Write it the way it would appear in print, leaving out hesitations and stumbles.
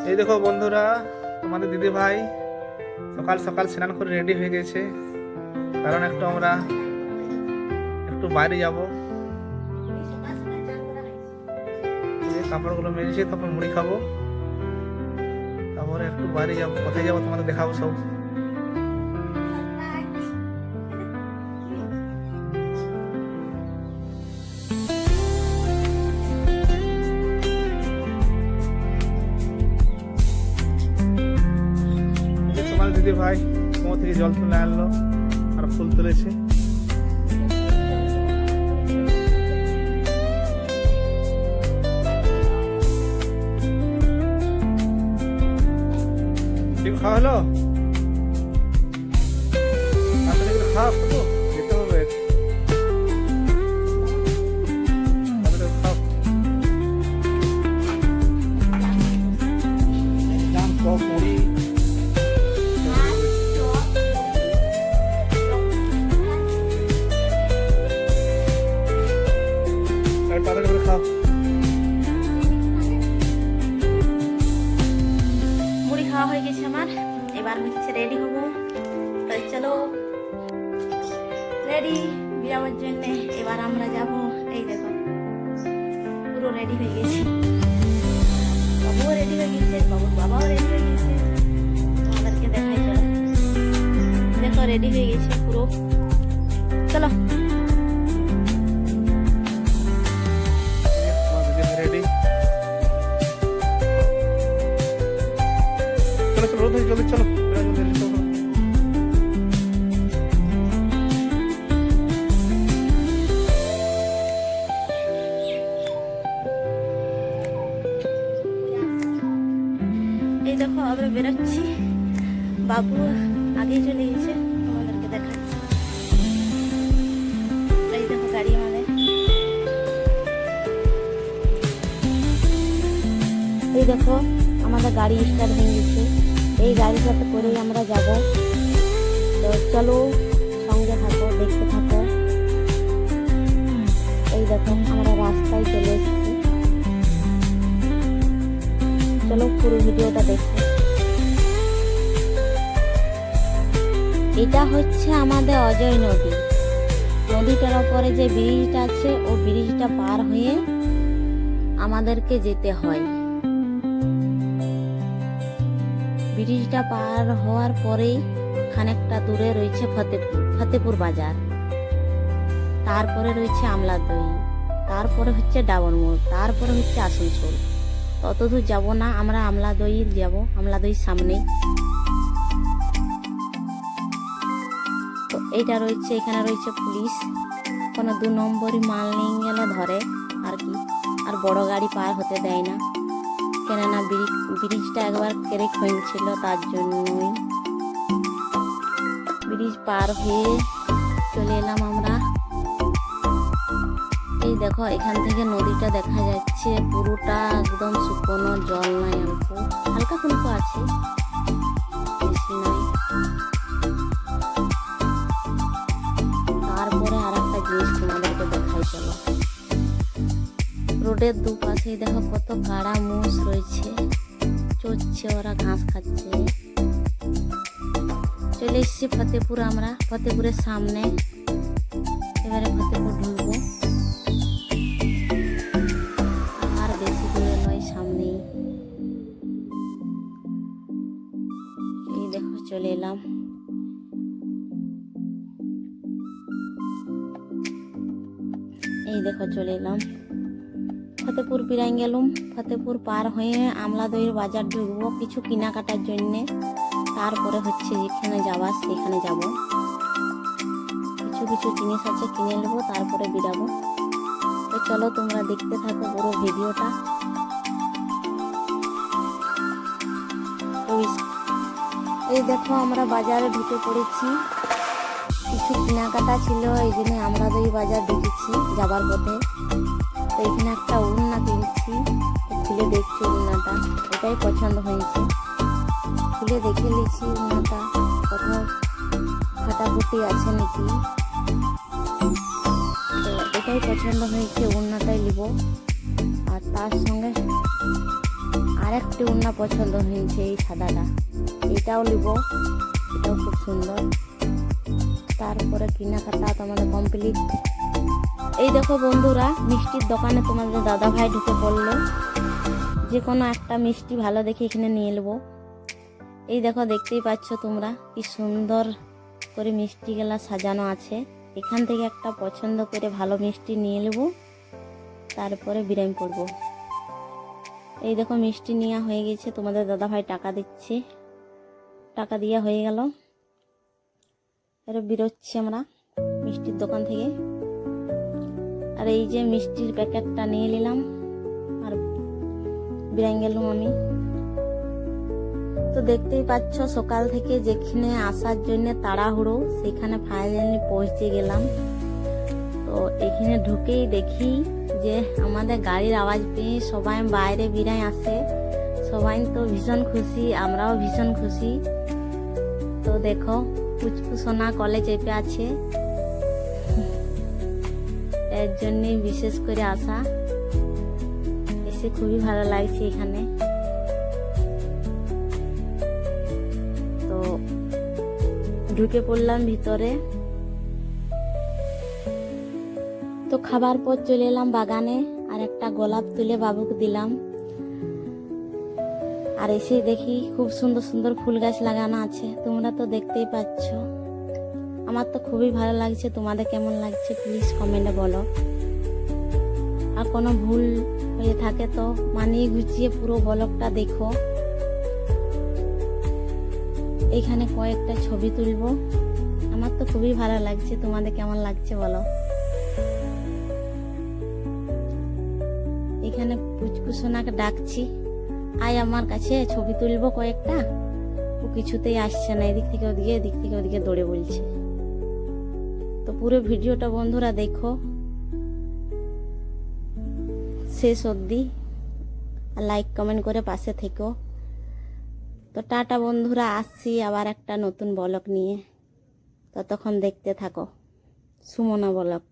এই দেখো বন্ধুরা, তোমাদের দিদি ভাই সকাল সকাল স্নান করে রেডি হয়ে গেছে, কারণ আমরা একটু বাইরে যাব। কাপড়গুলো মেরেছি, তারপর মুড়ি খাবো, তারপরে একটু বাইরে যাবো। কোথায় যাবো তোমাদের দেখাবো সব। তোমার দিদি ভাই কুয়ো থেকে জল তুলে আনলো আর ফুল তুলেছে। খাওয়া হলো, খাওয়া তো যেতে হবে। চপ মুড়ি খাও। মুড়ি খাওয়া হয়ে গেছে আমার, এবার হচ্ছে রেডি হবো। তো চলো রেডি যাওয়ার জন্য। এবার আমরা যাব। এই দেখো পুরো রেডি হয়ে গেছি, বাবুও রেডি হয়ে গেছে, বাবুর বাবাও রেডি হয়ে গেছে। আমাদেরকে দেখাই চলো, দেখো রেডি হয়ে গেছে পুরো। চলো রেডি, চলো চলো জলদি চলো। এই দেখো আমরা বেরোচ্ছি, বাবু আগে চলে গেছে, তোমাদেরকে দেখাচ্ছি। এই দেখো গাড়ি আমাদের, এই দেখো আমাদের গাড়ি স্টার্ট হয়ে গেছে। এই গাড়িটাতে করেই আমরা যাব। তো চলো সঙ্গে থাকো, দেখতে থাকো। এই দেখো আমরা রাস্তায় চলে এসেছি, চলো পুরো ভিডিওটা দেখো। এটা হচ্ছে আমাদের অজয় নদী। নদীটার ওপরে যে ব্রিজটা আছে, ও ব্রিজটা পার হয়ে আমাদেরকে যেতে হয়। ব্রিজটা পার হওয়ার পরেই খানিকটা দূরে রয়েছে ফতেপুর বাজার, তারপরে রয়েছে আমলাদই, তারপরে হচ্ছে ডাবর মোড়, তারপরে হচ্ছে আসানসোল। তত দূর যাবো না, আমরা আমলাদই যাব, আমলাদইর সামনে। তো এইটা রয়েছে, এখানে রয়েছে পুলিশ। কোনো 2 নম্বরই মাল নিয়ে গেলে ধরে আর কি, আর বড় গাড়ি পার হতে দেয় না, কেননা ব্রিজটা একবার ক্রেক হয়েছিল, তার জন্যই। ব্রিজ পার হয়ে চলে এলাম আমরা। এই দেখো এখান থেকে নদীটা দেখা যাচ্ছে, পুরোটা একদম শুকনো, জল নাই, অল্প হালকা ফুলকো আছে, বেশি নাই। তারপরে আর একটা জিনিস তোমাদেরকে দেখাই চলো। রোডের দুপাশে দেখো কত কাড়া মোষ রয়েছে, চড়ছে, ওরা ঘাস খাচ্ছে। চলে এসেছি ফতেপুর, আমরা ফতেপুরের সামনে। এবারে ফতেপুর ঢুকবো, আর বেশি দূরে নয়, সামনেই। এই দেখো চলে এলাম। এই দেখো চলে এলাম ফতেপুর, পিরাই গেলুম। ফতেপুর পার হয়ে আমলাদইয়ের বাজার ঢুকবো কিছু কেনাকাটার জন্যে। তারপরে হচ্ছে যেখানে যাওয়ার সেখানে যাব, কিছু কিছু জিনিস আছে কিনে নেবো, তারপরে বেরাবো। তো চলো তোমরা দেখতে থাকো পুরো ভিডিওটা। এই দেখো আমরা বাজারে ঢুকে পড়েছি, কিছু কেনাকাটা ছিল, এই জন্য আমলাদই বাজার ঢুকেছি যাবার পথে। তো এখানে একটা উড়না কিনছি, খুলে দেখছি উড়নাটা, এটাই পছন্দ হয়েছে, খুলে দেখে নিচ্ছি উড়নাটা কোথাও ফাটাফুটি আছে নাকি। তো এটাই পছন্দ হয়েছে, উড়নাটাই নিব। আর তার সঙ্গে আরেকটি উন্না পছন্দ হয়েছে, এই সাদাটা, এটাও নিব, এটাও খুব সুন্দর। তারপরে কেনাকাটা তোমাদের কমপ্লিট। এই দেখো বন্ধুরা, মিষ্টির দোকানে তোমাদের দাদা ভাই ঢুকে পড়লো। যে কোনো একটা মিষ্টি ভালো দেখে এখানে নিয়ে নেবো। এই দেখো, দেখতেই পাচ্ছ তোমরা কি সুন্দর করে মিষ্টিগুলা সাজানো আছে। এখান থেকে একটা পছন্দ করে ভালো মিষ্টি নিয়ে নেবো, তারপরে বিরাম করবো। এই দেখো, মিষ্টি নেওয়া হয়ে গেছে, তোমাদের দাদা ভাই টাকা দিচ্ছে। টাকা দেওয়া হয়ে গেল, এবার বেরোচ্ছি আমরা মিষ্টির দোকান থেকে। আর এই যে মিষ্টির প্যাকেটটা নিয়ে নিলাম আর বেরিয়ে গেলাম আমি। তো দেখতেই পাচ্ছ সকাল থেকে যেখানে আসার জন্য তাড়াহুড়ো, সেখানে ফাইনালি পৌঁছে গেলাম। তো এখানে ঢুকেই দেখি যে আমাদের গাড়ির আওয়াজ পেয়ে সবাই বাইরে বেরিয়ে আসে। সবাই তো ভীষণ খুশি, আমরাও ভীষণ খুশি। তো দেখো, পুচপুসোনা কলে চেপে আছে, এর জন্যই বিশেষ করে আসা। এসে খুবই ভালো লাগছে এখানে। তো ঢুকে পড়লাম ভিতরে। তো খাবার পর চলে এলাম বাগানে, আর একটা গোলাপ তুলে বাবুকে দিলাম। আর এসে দেখি খুব সুন্দর সুন্দর ফুল গাছ লাগানো আছে, তোমরা তো দেখতেই পাচ্ছ। আমার তো খুবই ভালো লাগছে, তোমাদের কেমন লাগছে প্লিজ কমেন্টে বলো। আর কোনো ভুল হয়ে থাকে তো মানিয়ে গুছিয়ে পুরো ব্লগটা দেখো। এইখানে কয়েকটা ছবি তুলবো, আমার তো খুবই ভালো লাগছে, তোমাদের কেমন লাগছে বলো। এখানে পুচকুসোনাকে ডাকছি, আয় আমার কাছে ছবি তুলবো কয়েকটা। ও কিছুতেই আসছে না, এদিক থেকে ওদিকে, এদিক থেকে ওদিকে দৌড়ে বলছে। তো পুরো ভিডিওটা বন্ধুরা দেখো শেষ অবধি, আর লাইক কমেন্ট করে পাশে থেকো। তো টাটা বন্ধুরা, আসছি আবার একটা নতুন ব্লগ নিয়ে, ততক্ষণ দেখতে থাকো সুমনা ব্লগ।